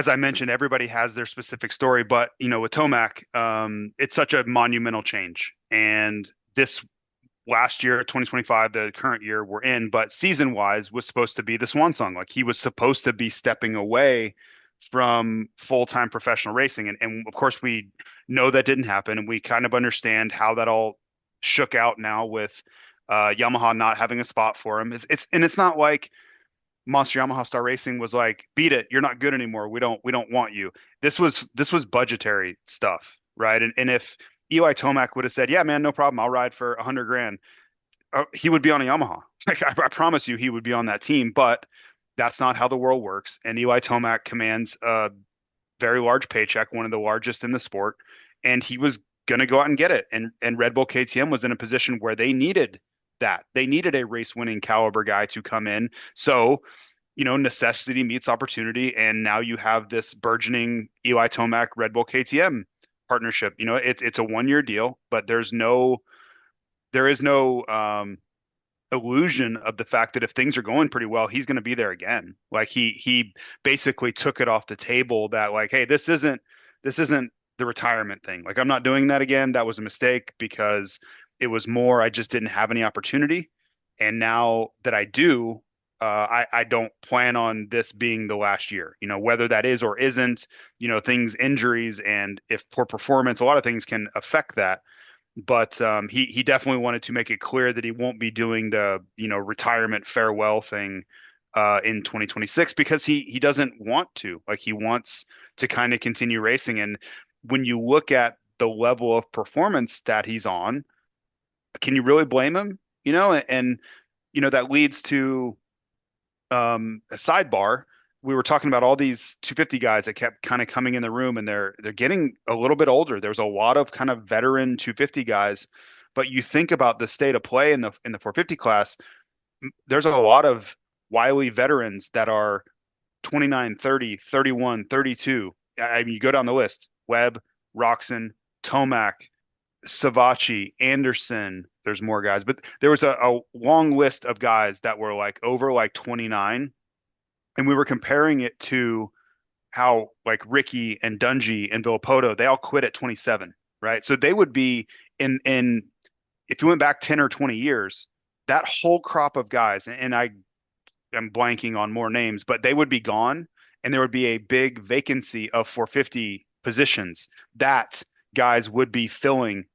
as I mentioned, everybody has their specific story, but with Tomac, it's such a monumental change. And this last year, 2025, the current year we're in, but season wise was supposed to be the swan song. Like he was supposed to be stepping away from full-time professional racing. And of course we know that didn't happen. And we kind of understand how that all shook out now with Yamaha not having a spot for him. It's not like Monster Yamaha Star Racing was like, beat it, you're not good anymore. We don't want you. This was budgetary stuff, right? And if Eli Tomac would have said, yeah, man, no problem, I'll ride for 100 grand, he would be on a Yamaha. Like I promise you, he would be on that team. But that's not how the world works. And Eli Tomac commands a very large paycheck, one of the largest in the sport, and he was going to go out and get it. And Red Bull KTM was in a position where they needed that. They needed a race winning caliber guy to come in. So, necessity meets opportunity, and now you have this burgeoning Eli Tomac Red Bull KTM partnership. It's a 1 year deal, but there is no illusion of the fact that if things are going pretty well, he's going to be there again. Like he basically took it off the table that like, hey, this isn't the retirement thing. Like I'm not doing that again. That was a mistake because it was more I just didn't have any opportunity. And now that I do, I don't plan on this being the last year. Whether that is or isn't, things, injuries, and if poor performance, a lot of things can affect that. But he definitely wanted to make it clear that he won't be doing the retirement farewell thing in 2026 because he doesn't want to. Like he wants to kind of continue racing. And when you look at the level of performance that he's on, can you really blame him? That leads to a sidebar. We were talking about all these 250 guys that kept kind of coming in the room, and they're getting a little bit older. There's a lot of kind of veteran 250 guys, but you think about the state of play in the 450 class. There's a lot of wily veterans that are 29, 30, 31, 32. I mean, you go down the list: Webb, Roxon, Tomac, Savachi, Anderson. There's more guys, but there was a long list of guys that were like over like 29, and we were comparing it to how like Ricky and Dungy and Villapoto, they all quit at 27, right? So they would be in if you went back 10 or 20 years, that whole crop of guys, and I am blanking on more names, but they would be gone, and there would be a big vacancy of 450 positions that guys would be filling.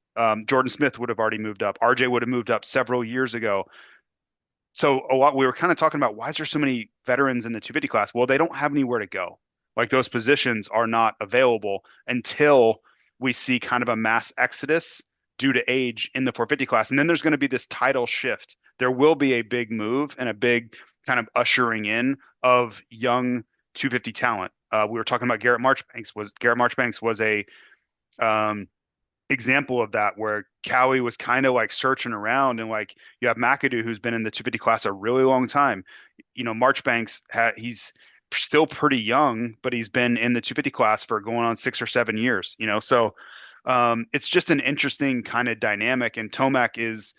Jordan Smith would have already moved up. RJ would have moved up several years ago. So we were kind of talking about why is there so many veterans in the 250 class? Well, they don't have anywhere to go. Like those positions are not available until we see kind of a mass exodus due to age in the 450 class. And then there's going to be this title shift. There will be a big move and a big kind of ushering in of young 250 talent. We were talking about Garrett Marchbanks. Garrett Marchbanks was a example of that where Cowie was kind of like searching around, and like you have McAdoo who's been in the 250 class a really long time. Marchbanks he's still pretty young, but he's been in the 250 class for going on 6 or 7 years. So it's just an interesting kind of dynamic. And Tomac is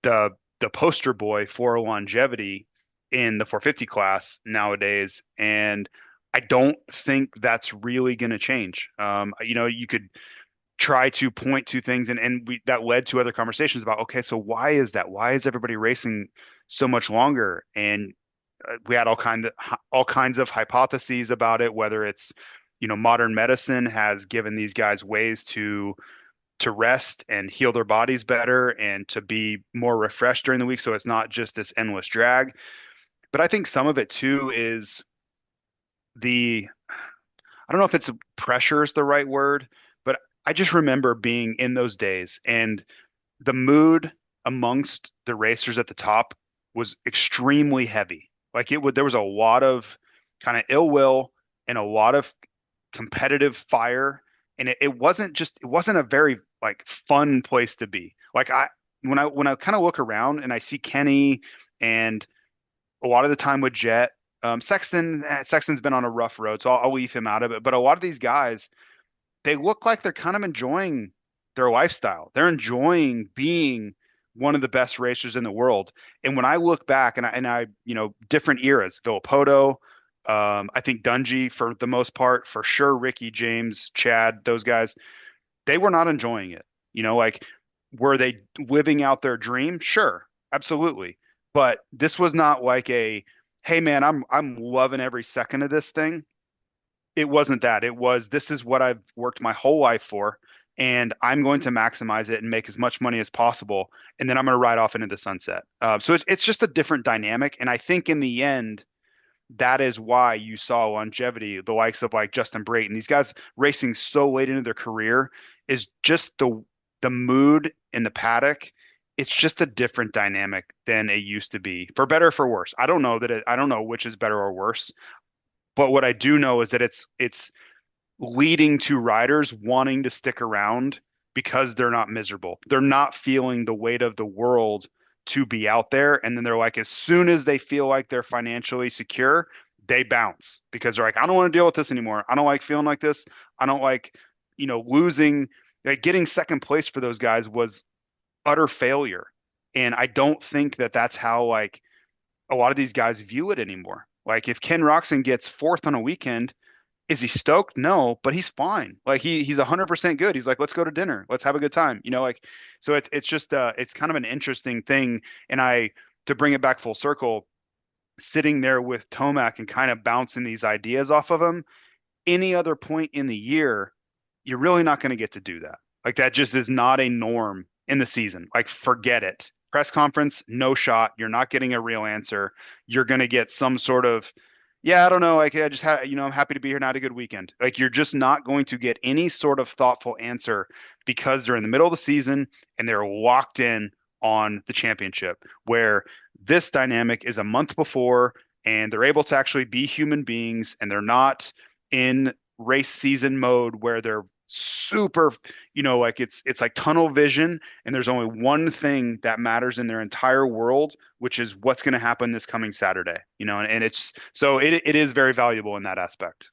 the poster boy for longevity in the 450 class nowadays, and I don't think that's really going to change. You could try to point to things, and that led to other conversations about, okay, so why is that? Why is everybody racing so much longer? And we had all kinds of hypotheses about it, whether it's modern medicine has given these guys ways to rest and heal their bodies better and to be more refreshed during the week, so it's not just this endless drag. But I think some of it too is I don't know if it's pressure is the right word, but I just remember being in those days, and the mood amongst the racers at the top was extremely heavy. Like there was a lot of kind of ill will and a lot of competitive fire. And it wasn't a very like fun place to be. Like when I kind of look around and I see Kenny and a lot of the time with Jet, Sexton's been on a rough road, so I'll leave him out of it. But a lot of these guys, they look like they're kind of enjoying their lifestyle. They're enjoying being one of the best racers in the world. And when I look back and I different eras, Villapoto, I think Dungy for the most part, for sure. Ricky, James, Chad, those guys, they were not enjoying it. Like were they living out their dream? Sure, absolutely. But this was not like a, hey man, I'm loving every second of this thing. It wasn't that. It was, this is what I've worked my whole life for, and I'm going to maximize it and make as much money as possible, and then I'm going to ride off into the sunset. So it's just a different dynamic, and I think in the end, that is why you saw longevity, the likes of like Justin Brayton, these guys racing so late into their career, is just the mood in the paddock. It's just a different dynamic than it used to be, for better or for worse. I don't know which is better or worse, but what I do know is that it's leading to riders wanting to stick around because they're not miserable. They're not feeling the weight of the world to be out there. And then they're like, as soon as they feel like they're financially secure, they bounce because they're like, I don't want to deal with this anymore. I don't like feeling like this. I don't like, losing. Like getting second place for those guys was utter failure. And I don't think that that's how like a lot of these guys view it anymore. Like if Ken Roxon gets fourth on a weekend, is he stoked? No, but he's fine. Like he's 100% good. He's like, let's go to dinner. Let's have a good time. Like so it's just it's kind of an interesting thing. And to bring it back full circle, sitting there with Tomac and kind of bouncing these ideas off of him, any other point in the year, you're really not going to get to do that. Like that just is not a norm in the season. Like forget it. Press conference, no shot. You're not getting a real answer. You're going to get some sort of, yeah, I don't know. Like I just had, I'm happy to be here. Not a good weekend. Like you're just not going to get any sort of thoughtful answer because they're in the middle of the season and they're locked in on the championship. Where this dynamic is a month before and they're able to actually be human beings and they're not in race season mode where they're super, like it's like tunnel vision and there's only one thing that matters in their entire world, which is what's going to happen this coming Saturday, and it's so it is very valuable in that aspect.